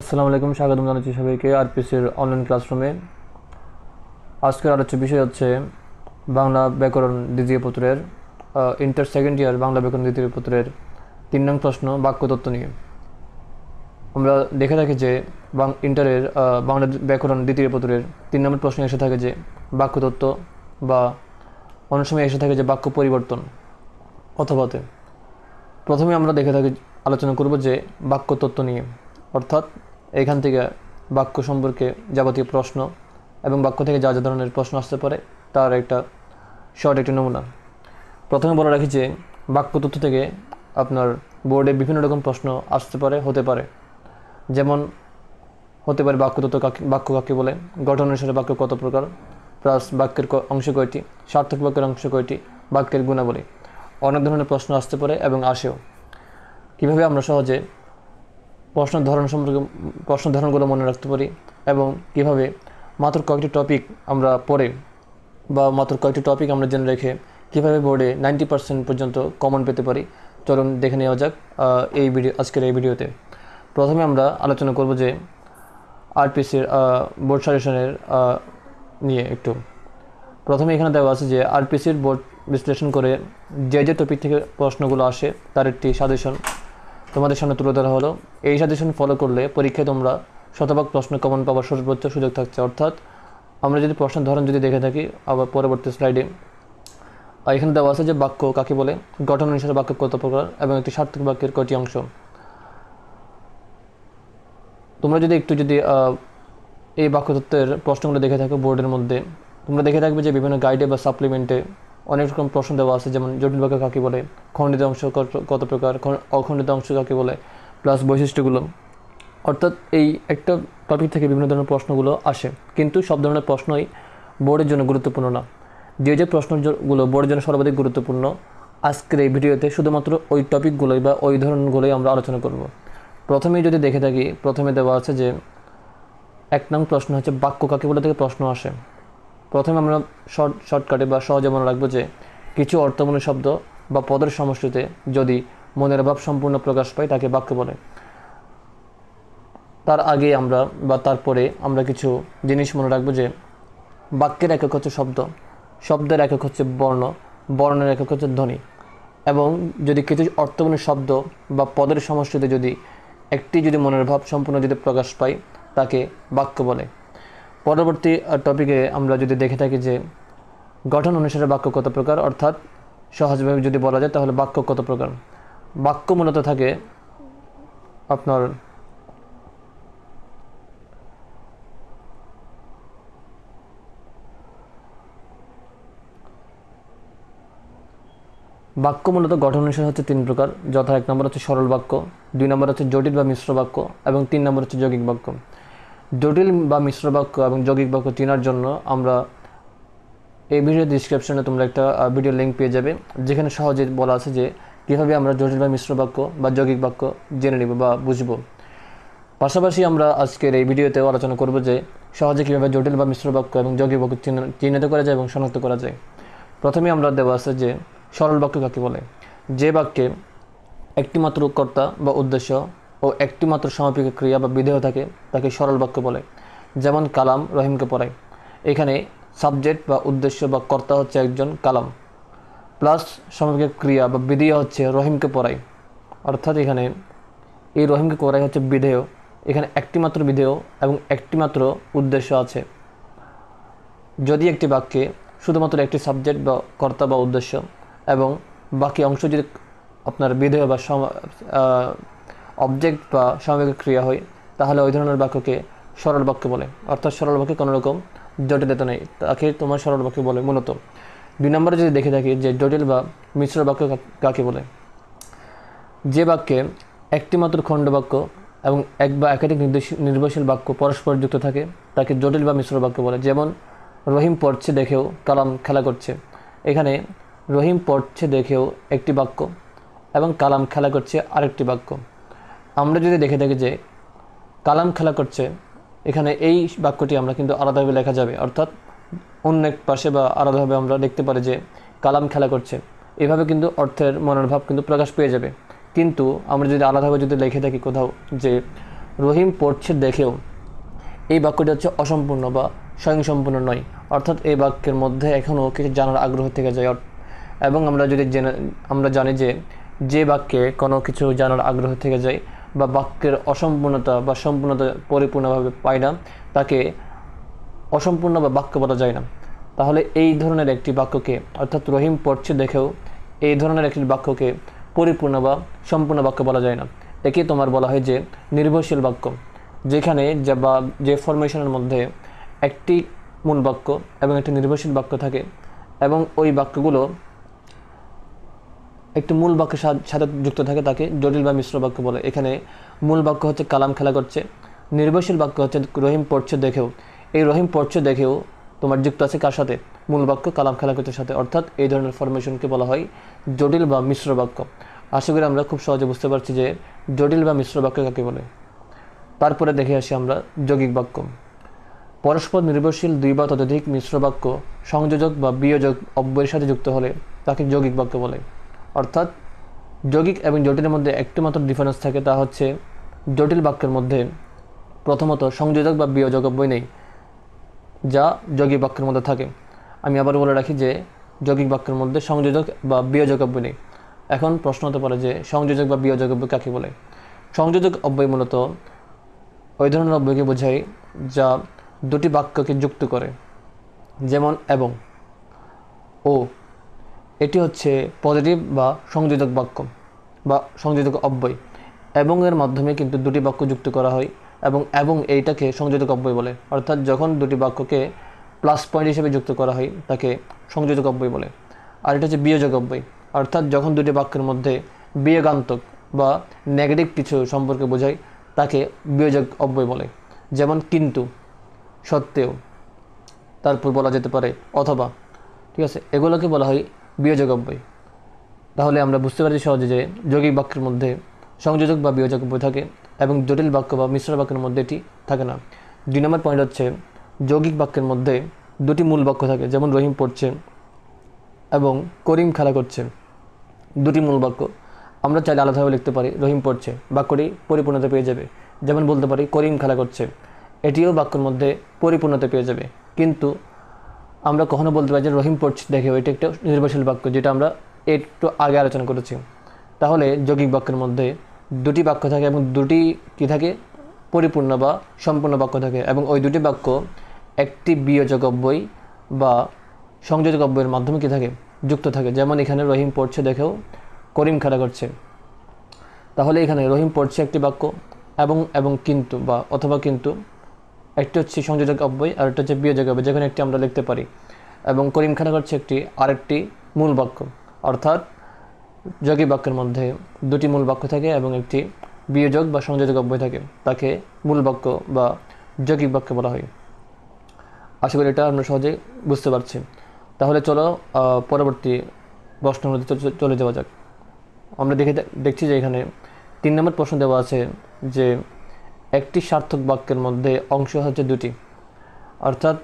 আসসালামু আলাইকুম, স্বাগতম জানাচ্ছি সবাইকে আরপিসির অনলাইন ক্লাসরুমে। আজকের আলোচ্য বিষয় হচ্ছে বাংলা ব্যাকরণ দ্বিতীয় পত্রের ইন্টার সেকেন্ড ইয়ার বাংলা ব্যাকরণ দ্বিতীয় পত্রের 3 নং প্রশ্ন বাক্যতত্ত্ব নিয়ে। আমরা দেখে থাকি যে ইন্টারের বাংলা ব্যাকরণ দ্বিতীয় পত্রের 3 নম্বর প্রশ্নে এসে থাকে যে বাক্যতত্ত্ব, বা অনেক সময় এসে থাকে যে বাক্য পরিবর্তন অথবাতে। প্রথমে আমরা দেখে থাকি আলোচনা করব যে বাক্যতত্ত্ব নিয়ে, অর্থাৎ এখান থেকে বাক্য সম্পর্কে যাবতীয় প্রশ্ন এবং বাক্য থেকে যা যা ধরনের প্রশ্ন আসতে পারে তার একটা শর্ট একটি নমুনা। প্রথমে বলে রাখি যে বাক্যতত্ত্ব থেকে আপনার বোর্ডে বিভিন্ন রকম প্রশ্ন আসতে পারে, হতে পারে। যেমন হতে পারে বাক্য কাকে বলে, গঠন অনুসারে বাক্য কত প্রকার, প্লাস বাক্যের অংশ কয়টি, সার্থক বাক্যের অংশ কয়টি, বাক্যের গুণাবলী। অনেক ধরনের প্রশ্ন আসতে পারে এবং আসেও। কীভাবে আমরা সহজে প্রশ্ন ধরনগুলো মনে রাখতে পারি এবং কীভাবে মাত্র কয়েকটি টপিক আমরা পড়ে বা মাত্র কয়েকটি টপিক আমরা জেনে রেখে কীভাবে বোর্ডে 90% পর্যন্ত কমন পেতে পারি, চলুন দেখে নেওয়া যাক আজকের এই ভিডিওতে। প্রথমে আমরা আলোচনা করব যে আরপিসির বোর্ড সাজেশনের নিয়ে একটু। প্রথমে এখানে দেওয়া আছে যে আরপিসির বোর্ড বিশ্লেষণ করে যে টপিক থেকে প্রশ্নগুলো আসে তার একটি সাজেশন তোমাদের সামনে তুলে ধরা হলো। এই সাজেশন ফলো করলে পরীক্ষায় তোমরা শতভাগ প্রশ্ন কমন পাওয়ার সর্বোচ্চ সুযোগ থাকছে। অর্থাৎ আমরা যদি প্রশ্নের ধরন যদি দেখে থাকি, আবার পরবর্তী স্লাইডে এখানে দেওয়া আছে যে বাক্য কাকে বলে, গঠন অনুসারে বাক্য কত প্রকার এবং একটি সার্থক বাক্যের কয়টি অংশ। তোমরা যদি এই বাক্যতত্ত্বের প্রশ্নগুলো দেখে থাকো বোর্ডের মধ্যে, তোমরা দেখে থাকবে যে বিভিন্ন গাইডে বা সাপ্লিমেন্টে অনেক রকম প্রশ্ন দেওয়া আছে। যেমন জটিল বাক্য কাকে বলে, খণ্ডিত অংশ কত প্রকার, অখণ্ডিত অংশ কাকে বলে, প্লাস বৈশিষ্ট্যগুলো। অর্থাৎ এই একটা টপিক থেকে বিভিন্ন ধরনের প্রশ্নগুলো আসে, কিন্তু সব ধরনের প্রশ্নই বোর্ডের জন্য গুরুত্বপূর্ণ না। যে প্রশ্নগুলো বোর্ডের জন্য সর্বাধিক গুরুত্বপূর্ণ, আজকের এই ভিডিওতে শুধুমাত্র ওই টপিকগুলোই বা ওই ধরনগুলোই আমরা আলোচনা করব। প্রথমেই যদি দেখে থাকি, প্রথমে দেওয়া আছে যে 1 নং প্রশ্ন হচ্ছে বাক্য কাকে বলে থেকে প্রশ্ন আসে। প্রথমে আমরা শর্টকাটে বা সহজে মনে রাখবো যে কিছু অর্থপূর্ণ শব্দ বা পদের সমষ্টিতে যদি মনের ভাব সম্পূর্ণ প্রকাশ পায় তাকে বাক্য বলে। তার আগে আমরা বা তারপরে আমরা কিছু জিনিস মনে রাখবো যে বাক্যের একক হচ্ছে শব্দ, শব্দের একক হচ্ছে বর্ণ, বর্ণের একক হচ্ছে ধ্বনি। এবং যদি কিছু অর্থপূর্ণ শব্দ বা পদের সমষ্টিতে যদি মনের ভাব সম্পূর্ণ যদি প্রকাশ পায় তাকে বাক্য বলে। পরবর্তী টপিকে আমরা যদি দেখে থাকি যে গঠন অনুসারে বাক্য কত প্রকার, অর্থাৎ সহজভাবে যদি বলা যায় তাহলে বাক্য কত প্রকার। বাক্য মূলত থাকে আপনার গঠন অনুসারে হচ্ছে 3 প্রকার, যথা 1 নম্বর হচ্ছে সরল বাক্য, 2 নম্বর হচ্ছে জটিল বা মিশ্র বাক্য এবং 3 নম্বর হচ্ছে যৌগিক বাক্য। জটিল বা মিশ্র বাক্য এবং যৌগিক বাক্য চেনার জন্য আমরা এই ভিডিও ডিসক্রিপশনে তোমরা একটা ভিডিও লিঙ্ক পেয়ে যাবে, যেখানে সহজে বলা আছে যে কীভাবে আমরা জটিল বা মিশ্র বাক্য বা যৌগিক বাক্য জেনে নেব বা বুঝব। পাশাপাশি আমরা আজকের এই ভিডিওতেও আলোচনা করব যে সহজে কীভাবে জটিল বা মিশ্র বাক্য এবং যৌগিক বাক্য চিহ্নিত করা যায় এবং শনাক্ত করা যায়। প্রথমে আমরা দেওয়া আছে যে সরল বাক্য কাকে বলে। যে বাক্যে একটিমাত্র কর্তা বা উদ্দেশ্য ও একটিমাত্র সমাপিক ক্রিয়া বা বিধেয় থাকে তাকে সরল বাক্য বলে। যেমন কালাম রহিমকে পড়ায়। এখানে সাবজেক্ট বা উদ্দেশ্য বা কর্তা হচ্ছে একজন কালাম, প্লাস সমাপিক ক্রিয়া বা বিধেয় হচ্ছে রহিমকে পড়ায়। অর্থাৎ এখানে এই রহিমকে পড়াই হচ্ছে বিধেয়। এখানে একটিমাত্র বিধেয় এবং একটিমাত্র উদ্দেশ্য আছে। যদি একটি বাক্যে শুধুমাত্র একটি সাবজেক্ট বা কর্তা বা উদ্দেশ্য এবং বাকি অংশ যদি আপনার বিধেয় বা অবজেক্ট বা সাময়িক ক্রিয়া হয়, তাহলে ওই ধরনের বাক্যকে সরল বাক্য বলে। অর্থাৎ সরল বাক্যে কোনো রকম জটিলতা নেই, তাকে তোমার সরল বাক্য বলে। মূলত 2 নম্বরে যদি দেখে থাকি যে জটিল বা মিশ্র বাক্য কাকে বলে। যে বাক্যে একটিমাত্র খণ্ড বাক্য এবং এক বা একাধিক নির্ভরশীল বাক্য পরস্পর যুক্ত থাকে তাকে জটিল বা মিশ্র বাক্য বলে। যেমন রহিম পড়ছে দেখেও কালাম খেলা করছে। এখানে রহিম পড়ছে দেখেও একটি বাক্য এবং কালাম খেলা করছে আরেকটি বাক্য। আমরা যদি দেখে থাকি যে কালাম খেলা করছে, এখানে এই বাক্যটি আমরা কিন্তু আলাদাভাবে লেখা যাবে, অর্থাৎ অন্য এক পাশে বা আলাদাভাবে আমরা দেখতে পারি যে কালাম খেলা করছে। এভাবে কিন্তু অর্থের মনের ভাব কিন্তু প্রকাশ পেয়ে যাবে। কিন্তু আমরা যদি আলাদাভাবে যদি লিখে থাকি কোথাও যে রহিম পড়ছে দেখেও, এই বাক্যটি হচ্ছে অসম্পূর্ণ বা স্বয়ংসম্পূর্ণ নয়। অর্থাৎ এই বাক্যের মধ্যে এখনও কিছু জানার আগ্রহ থেকে যায়। এবং আমরা জানি যে বাক্যে কোনো কিছু জানার আগ্রহ থেকে যায় বা বাক্যের অসম্পূর্ণতা বা সম্পূর্ণতা পরিপূর্ণভাবে পায় না, তাকে অসম্পূর্ণ বা বাক্য বলা যায় না। তাহলে এই ধরনের একটি বাক্যকে, অর্থাৎ রহিম পড়ছে দেখেও এই ধরনের একটি বাক্যকে পরিপূর্ণ বা সম্পূর্ণ বাক্য বলা যায় না। একে তোমার বলা হয় যে নির্ভরশীল বাক্য, যেখানে যে ফরমেশনের মধ্যে একটি মূল বাক্য এবং একটি নির্ভরশীল বাক্য থাকে এবং ওই বাক্যগুলো একটি মূল বাক্যের সাথে যুক্ত থাকে, তাকে জটিল বা মিশ্র বাক্য বলে। এখানে মূল বাক্য হচ্ছে কালাম খেলা করছে, নির্ভরশীল বাক্য হচ্ছে রহিম পড়ছে দেখেও। এই রহিম পড়ছে দেখেও তোমার যুক্ত আছে কার সাথে? মূল বাক্য কালাম খেলা করছে সাথে। অর্থাৎ এই ধরনের ফরমেশনকে বলা হয় জটিল বা মিশ্র বাক্য। আশা করি আমরা খুব সহজে বুঝতে পারছি যে জটিল বা মিশ্র বাক্য কাকে বলে। তারপরে দেখে আসি আমরা যৌগিক বাক্য। পরস্পর নির্ভরশীল দুই বা ততোধিক মিশ্র বাক্য সংযোজক বা বিয়োজক অব্যয়ের সাথে যুক্ত হলে তাকে যৌগিক বাক্য বলে। অর্থাৎ যৌগিক এবং জটিলের মধ্যে একটি মাত্র ডিফারেন্স থাকে, তা হচ্ছে জটিল বাক্যের মধ্যে প্রথমত সংযোজক বা বিয়োজক অব্যয় নেই, যা যৌগিক বাক্যের মধ্যে থাকে। আমি আবার বলে রাখি যে যৌগিক বাক্যের মধ্যে সংযোজক বা বিয়োজক অব্যয় নেই। এখন প্রশ্ন হতে পারে যে সংযোজক বা বিয়োজক অব্যয় কাকে বলে? সংযোজক অব্যয় মূলত ওই ধরনের অব্যয়কে বোঝায় যা দুটি বাক্যকে যুক্ত করে, যেমন এবং, ও। এটি হচ্ছে পজিটিভ বা সংযোজক বাক্য বা সংযোজক অব্যয়। এবং এর মাধ্যমে কিন্তু দুটি বাক্য যুক্ত করা হয় এবং এইটাকে সংযোজক অব্যয় বলে। অর্থাৎ যখন দুটি বাক্যকে প্লাস পয়েন্ট হিসেবে যুক্ত করা হয় তাকে সংযোজক অব্যয় বলে। আর এটা হচ্ছে বিয়োজক অব্যয়, অর্থাৎ যখন দুটি বাক্যের মধ্যে বিয়োগান্তক বা নেগেটিভ কিছু সম্পর্কে বোঝায় তাকে বিয়োজক অব্যয় বলে। যেমন কিন্তু, সত্ত্বেও, তারপর বলা যেতে পারে অথবা। ঠিক আছে, এগুলোকে বলা হয় বিয়োজক অব্যয়। তাহলে আমরা বুঝতে পারছি সহজে যে যৌগিক বাক্যের মধ্যে সংযোজক বা বিয়োজক অব্যয় থাকে এবং জটিল বাক্য বা মিশ্র বাক্যের মধ্যে এটি থাকে না। 2 নম্বর পয়েন্ট হচ্ছে যৌগিক বাক্যের মধ্যে দুটি মূল বাক্য থাকে, যেমন রহিম পড়ছে এবং করিম খেলা করছে। দুটি মূল বাক্য আমরা চাইলে আলাদাভাবে লিখতে পারি। রহিম পড়ছে বাক্যটি পরিপূর্ণতা পেয়ে যাবে, যেমন বলতে পারি করিম খেলা করছে, এটিও বাক্যের মধ্যে পরিপূর্ণতা পেয়ে যাবে। কিন্তু আমরা কখনো বলতে পারি যে রহিম পড়ছে দেখেও, এটি একটা নির্ভরশীল বাক্য, যেটা আমরা একটু আগে আলোচনা করেছি। তাহলে যৌগিক বাক্যের মধ্যে দুটি বাক্য থাকে এবং দুটি কী থাকে? পরিপূর্ণ বা সম্পূর্ণ বাক্য থাকে এবং ওই দুটি বাক্য একটি বিয়োজক অব্যয় বা সংযোজক অব্যয়ের মাধ্যমে কী থাকে? যুক্ত থাকে। যেমন এখানে রহিম পড়ছে দেখেও করিম খেলা করছে। তাহলে এখানে রহিম পড়ছে একটি বাক্য এবং কিন্তু বা অথবা কিন্তু, একটি হচ্ছে সংযোজক অব্যয় আর একটা হচ্ছে বিয়োজক অব্যয়, যেখানে একটি আমরা লিখতে পারি। এবং করিম খেলা করছে একটি আরেকটি মূল বাক্য। অর্থাৎ যৌগিক বাক্যের মধ্যে দুটি মূল বাক্য থাকে এবং একটি বিয়োজক বা সংযোজক অব্যয় থাকে, তাকে মূল বাক্য বা যৌগিক বাক্য বলা হয়। আশা করি এটা আমরা সহজে বুঝতে পারছি। তাহলে চলো পরবর্তী প্রশ্নের মধ্যে চলে যাওয়া যাক। আমরা দেখছি যে এখানে 3 নম্বর প্রশ্ন দেওয়া আছে যে একটি সার্থক বাক্যের মধ্যে অংশ হচ্ছে দুটি, অর্থাৎ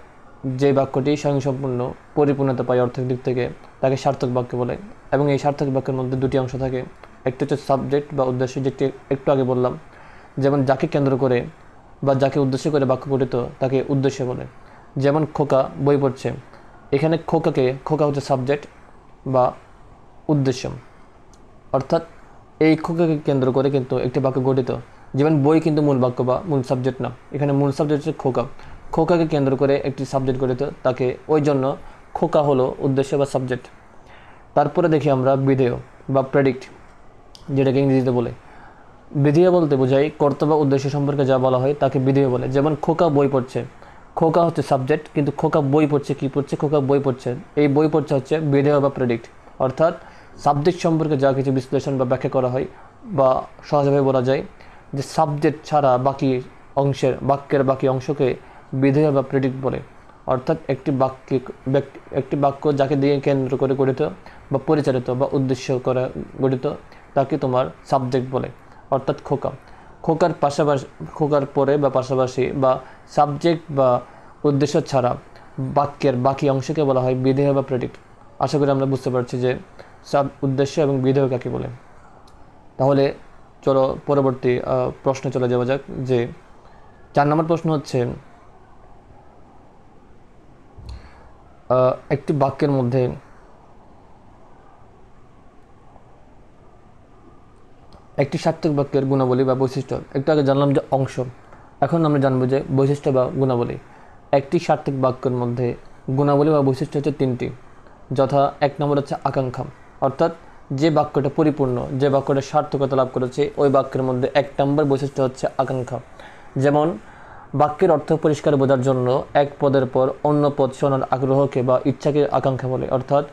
যে বাক্যটি স্বয়ংসম্পূর্ণ পরিপূর্ণতা পায় অর্থের দিক থেকে তাকে সার্থক বাক্য বলে। এবং এই সার্থক বাক্যের মধ্যে দুটি অংশ থাকে, একটি হচ্ছে সাবজেক্ট বা উদ্দেশ্য, যেটি একটু আগে বললাম। যেমন যাকে কেন্দ্র করে বা যাকে উদ্দেশ্য করে বাক্য গঠিত তাকে উদ্দেশ্য বলে। যেমন খোকা বই পড়ছে, এখানে খোকা হচ্ছে সাবজেক্ট বা উদ্দেশ্য। অর্থাৎ এই খোকাকে কেন্দ্র করে কিন্তু একটি বাক্য গঠিত। যেমন বই কিন্তু মূল বাক্য বা মূল সাবজেক্ট না, এখানে মূল সাবজেক্ট হচ্ছে খোকাকে কেন্দ্র করে একটি সাবজেক্ট গঠিত, তাকে ওই জন্য খোকা হলো উদ্দেশ্য বা সাবজেক্ট। তারপরে দেখি আমরা বিধেয় বা প্রেডিক্ট, যেটাকে ইংরেজিতে বলে। বিধেয় বলতে বোঝায় কর্তা বা উদ্দেশ্য সম্পর্কে যা বলা হয় তাকে বিধেয় বলে। যেমন খোকা বই পড়ছে, খোকা হচ্ছে সাবজেক্ট কিন্তু খোকা বই পড়ছে, কী পড়ছে? খোকা বই পড়ছে। এই বই পড়ছে হচ্ছে বিধেয় বা প্রেডিক্ট। অর্থাৎ সাবজেক্ট সম্পর্কে যা কিছু বিশ্লেষণ বা ব্যাখ্যা করা হয় বা সহজভাবে বলা যায় যে সাবজেক্ট ছাড়া বাক্যের বাকি অংশকে বিধেয় বা প্রেডিক্ট বলে। অর্থাৎ একটি বাক্য যাকে দিয়ে কেন্দ্র করে গঠিত বা পরিচালিত বা উদ্দেশ্য করে গঠিত তাকে তোমার সাবজেক্ট বলে। অর্থাৎ খোকার পরে বা পাশাপাশি বা সাবজেক্ট বা উদ্দেশ্য ছাড়া বাক্যের বাকি অংশকে বলা হয় বিধেয় বা প্রেডিক্ট। আশা করি আমরা বুঝতে পারছি যে উদ্দেশ্য এবং বিধেয় কাকে বলে। তাহলে চলো পরবর্তী প্রশ্নে চলে যাওয়া যাক। যে 4 নম্বর প্রশ্ন হচ্ছে, একটি বাক্যের মধ্যে একটি সার্থক বাক্যের গুণাবলী বা বৈশিষ্ট্য। একটু আগে জানলাম যে অংশ, এখন আমরা জানবো যে বৈশিষ্ট্য বা গুণাবলী। একটি সার্থক বাক্যের মধ্যে গুণাবলী বা বৈশিষ্ট্য হচ্ছে 3টি, যথা 1 নম্বর হচ্ছে আকাঙ্ক্ষা, অর্থাৎ যে বাক্যটা পরিপূর্ণ, যে বাক্যটা সার্থকতা লাভ করেছে ওই বাক্যের মধ্যে 1 নম্বর বৈশিষ্ট্য হচ্ছে আকাঙ্ক্ষা। যেমন বাক্যের অর্থ পরিষ্কার বোঝার জন্য এক পদের পর অন্য পদ শোনার আগ্রহকে বা ইচ্ছাকে আকাঙ্ক্ষা বলে। অর্থাৎ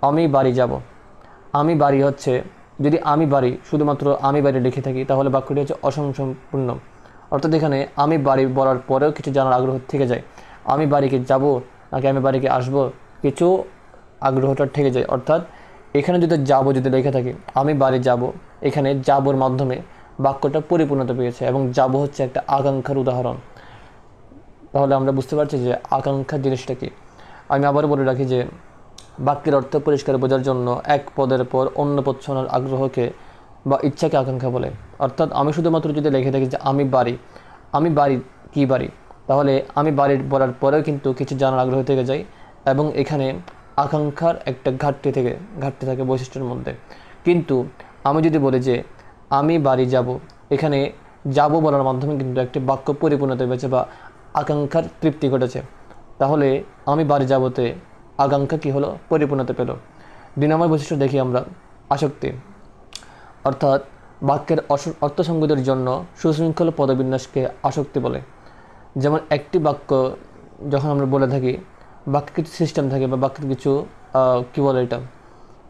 আমি বাড়ি যাব, আমি বাড়ি হচ্ছে, যদি আমি বাড়ি শুধুমাত্র আমি বাড়ি লিখে থাকি তাহলে বাক্যটি হচ্ছে অসম্পূর্ণ। অর্থাৎ এখানে আমি বাড়ি বলার পরেও কিছু জানার আগ্রহ থেকে যায়। আমি বাড়িকে যাব নাকি আমি বাড়িকে আসবো, কিছু আগ্রহটা থেকে যায়। অর্থাৎ এখানে যদি যাব যদি লেখা থাকে আমি বাড়ি যাব, এখানে যাবর মাধ্যমে বাক্যটা পরিপূর্ণতা পেয়েছে এবং যাব হচ্ছে একটা আকাঙ্ক্ষার উদাহরণ। তাহলে আমরা বুঝতে পারছি যে আকাঙ্ক্ষা জিনিসটা কি। আমি আবারও বলে রাখি যে বাক্যের অর্থ পরিষ্কার বোঝার জন্য এক পদের পর অন্য পদ শোনার আগ্রহকে বা ইচ্ছাকে আকাঙ্ক্ষা বলে। অর্থাৎ আমি শুধুমাত্র যদি লিখে থাকি যে আমি বাড়ি, আমি বাড়ি কি বাড়ি, তাহলে আমি বাড়ির বলার পরেও কিন্তু কিছু জানার আগ্রহ থেকে যায় এবং এখানে আকাঙ্ক্ষার একটা ঘাটতি থাকে বৈশিষ্ট্যের মধ্যে। কিন্তু আমি যদি বলি যে আমি বাড়ি যাব, এখানে যাব বলার মাধ্যমে কিন্তু একটি বাক্য পরিপূর্ণতা পেয়েছে বা আকাঙ্ক্ষার তৃপ্তি ঘটেছে। তাহলে আমি বাড়ি যাবতে আকাঙ্ক্ষা কি হলো, পরিপূর্ণতা পেল। 2 নম্বর বৈশিষ্ট্য দেখি আমরা, আসক্তি, অর্থাৎ বাক্যের অর্থসঙ্গতির জন্য সুশৃঙ্খল পদবিন্যাসকে আসক্তি বলে। যেমন একটি বাক্য যখন আমরা বলে থাকি, বাক্যে কিছু সিস্টেম থাকে বা বাক্যের কিছু কী বলে, এটা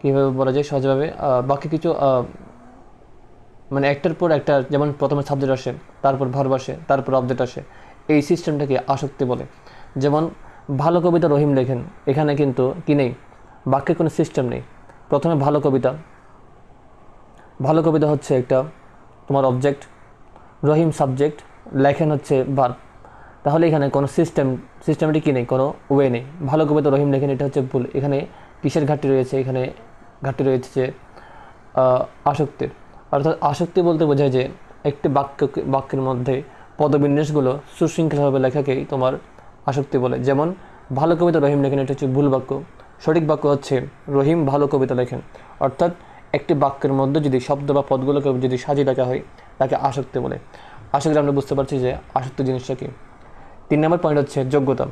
কীভাবে বলা যায় সহজভাবে, বাক্যে কিছু মানে একটার পর একটা, যেমন প্রথমে সাবজেক্ট আসে, তারপর ভার্ব আসে, তারপর অবজেক্ট আসে, এই সিস্টেমটাকে আসক্তি বলে। যেমন ভালো কবিতা রহিম লেখেন, এখানে কিন্তু কি নেই, বাক্যে কোনো সিস্টেম নেই। প্রথমে ভালো কবিতা হচ্ছে একটা তোমার অবজেক্ট, রহিম সাবজেক্ট, লেখেন হচ্ছে ভার্ব। তাহলে এখানে কোনো সিস্টেমটি কি নেই, কোনো ওয়ে নেই। ভালো কবিতা রহিম লেখেন, এটা হচ্ছে ভুল। এখানে কিসের ঘাটতি রয়েছে, এখানে ঘাটতি রয়েছে যে আসক্তির। অর্থাৎ আসক্তি বলতে বোঝায় যে একটি বাক্যের মধ্যে পদবিন্যাসগুলো সুশৃঙ্খলভাবে লেখাকেই তোমার আসক্তি বলে। যেমন ভালো কবিতা রহিম লেখেন, এটা হচ্ছে ভুল বাক্য। সঠিক বাক্য হচ্ছে রহিম ভালো কবিতা লেখেন। অর্থাৎ একটি বাক্যের মধ্যে যদি শব্দ বা পদগুলোকে যদি সাজিয়ে লেখা হয় তাকে আসক্তি বলে। আশা করি আমরা বুঝতে পারছি যে আসক্তি জিনিসটা কি। 3 নম্বর পয়েন্ট হচ্ছে যোগ্যতা।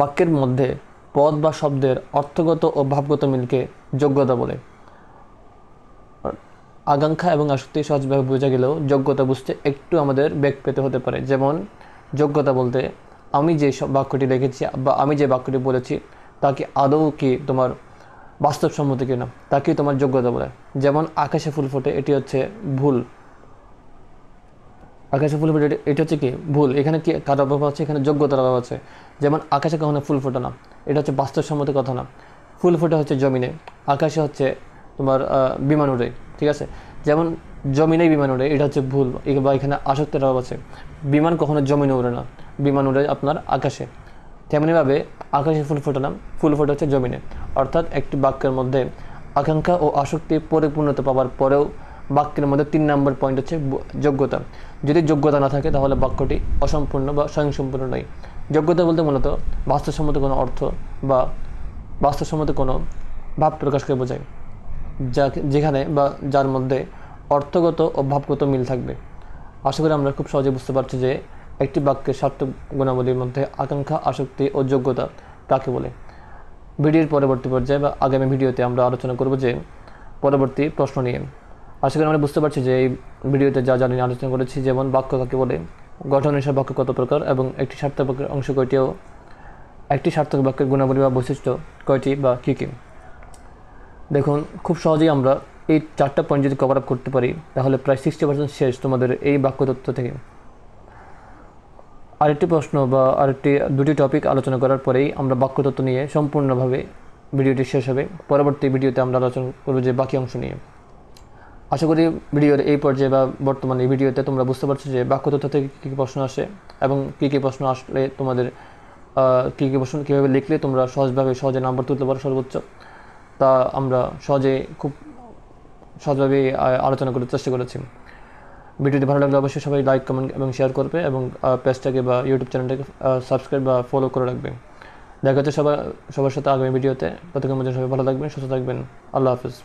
বাক্যের মধ্যে পদ বা শব্দের অর্থগত ও ভাবগত মিলকে যোগ্যতা বলে। আকাঙ্ক্ষা এবং আসক্তি সহজভাবে বোঝা গেলেও যোগ্যতা বুঝতে একটু আমাদের বেগ পেতে হতে পারে। যেমন যোগ্যতা বলতে আমি যে বাক্যটি লিখেছি বা আমি যে বাক্যটি বলেছি তাকে আদৌ কি তোমার বাস্তবসম্মত কিনা, তাকেই তোমার যোগ্যতা বলে। যেমন আকাশে ফুল ফোটে, এটি হচ্ছে ভুল। আকাশে ফুল ফোটে এটি হচ্ছে কি ভুল। এখানে কি কার অভাব আছে, এখানে যোগ্যতার অভাব আছে। যেমন আকাশে কখনো ফুল ফোটে না, এটা হচ্ছে বাস্তবসম্মত কথা না। ফুল ফোটে হচ্ছে জমিনে, আকাশে হচ্ছে তোমার বিমান উড়ে, ঠিক আছে। যেমন জমিনেই বিমান উড়ে, এটা হচ্ছে ভুল, বা এখানে আসক্তির অভাব আছে। বিমান কখনো জমিনে উড়ে না, বিমান উড়ে আপনার আকাশে। তেমনিভাবে আকাশে ফুল ফোটে না, ফুল ফোটে হচ্ছে জমিনে। অর্থাৎ একটি বাক্যের মধ্যে আকাঙ্ক্ষা ও আসক্তি পরিপূর্ণতা পাওয়ার পরেও বাক্যের মধ্যে 3 নম্বর পয়েন্ট হচ্ছে যোগ্যতা। যদি যোগ্যতা না থাকে তাহলে বাক্যটি অসম্পূর্ণ বা স্বয়ংসম্পূর্ণ নয়। যোগ্যতা বলতে মূলত বাস্তবসম্মত কোনো অর্থ বা বাস্তবসম্মত কোনো ভাব প্রকাশকে বোঝায়, যেখানে বা যার মধ্যে অর্থগত ও ভাবগত মিল থাকবে। আশা করি আমরা খুব সহজে বুঝতে পারছি যে একটি বাক্যের সার্থক গুণাবলীর মধ্যে আকাঙ্ক্ষা, আসক্তি ও যোগ্যতা কাকে বলে। ভিডিওর পরবর্তী পর্যায়ে বা আগামী ভিডিওতে আমরা আলোচনা করব যে পরবর্তী প্রশ্ন নিয়ে। আশা করি আমরা বুঝতে পারছি যে এই ভিডিওতে যা নিয়ে আলোচনা করেছি, যেমন বাক্য কাকে বলে, গঠন হিসাবে বাক্য কত প্রকার এবং একটি সার্থক বাক্যের অংশ কয়টিও, একটি সার্থক বাক্যের গুণাবলী বা বৈশিষ্ট্য কয়টি বা কী কী। দেখুন খুব সহজেই আমরা এই 4টা পয়েন্ট যদি কভার আপ করতে পারি তাহলে প্রায় 60% শেষ তোমাদের এই বাক্যতত্ত্ব থেকে। আরেকটি প্রশ্ন বা দুটি টপিক আলোচনা করার পরেই আমরা বাক্যতত্ত্ব নিয়ে সম্পূর্ণভাবে ভিডিওটি শেষ হবে। পরবর্তী ভিডিওতে আমরা আলোচনা করব যে বাকি অংশ নিয়ে। আশা করি ভিডিওর এই পর্যায়ে বা বর্তমানে এই ভিডিওতে তোমরা বুঝতে পারছো যে বাক্যতত্ত্ব থেকে কী কী প্রশ্ন আসে এবং কী কী প্রশ্ন আসলে তোমাদের কী কী প্রশ্ন কীভাবে লিখলে তোমরা সহজে নাম্বার তুলতে পারো সর্বোচ্চ, তা আমরা খুব সহজভাবে আলোচনা করার চেষ্টা করেছি। ভিডিওটি ভালো লাগলে অবশ্যই সবাই লাইক, কমেন্ট এবং শেয়ার করবে এবং পেজটাকে বা ইউটিউব চ্যানেলটাকে সাবস্ক্রাইব বা ফলো করে রাখবে। দেখা হচ্ছে সবার সাথে আগামী ভিডিওতে। ততক্ষণ পর্যন্ত সবাই ভালো থাকবেন, সুস্থ থাকবেন। আল্লাহ হাফিজ।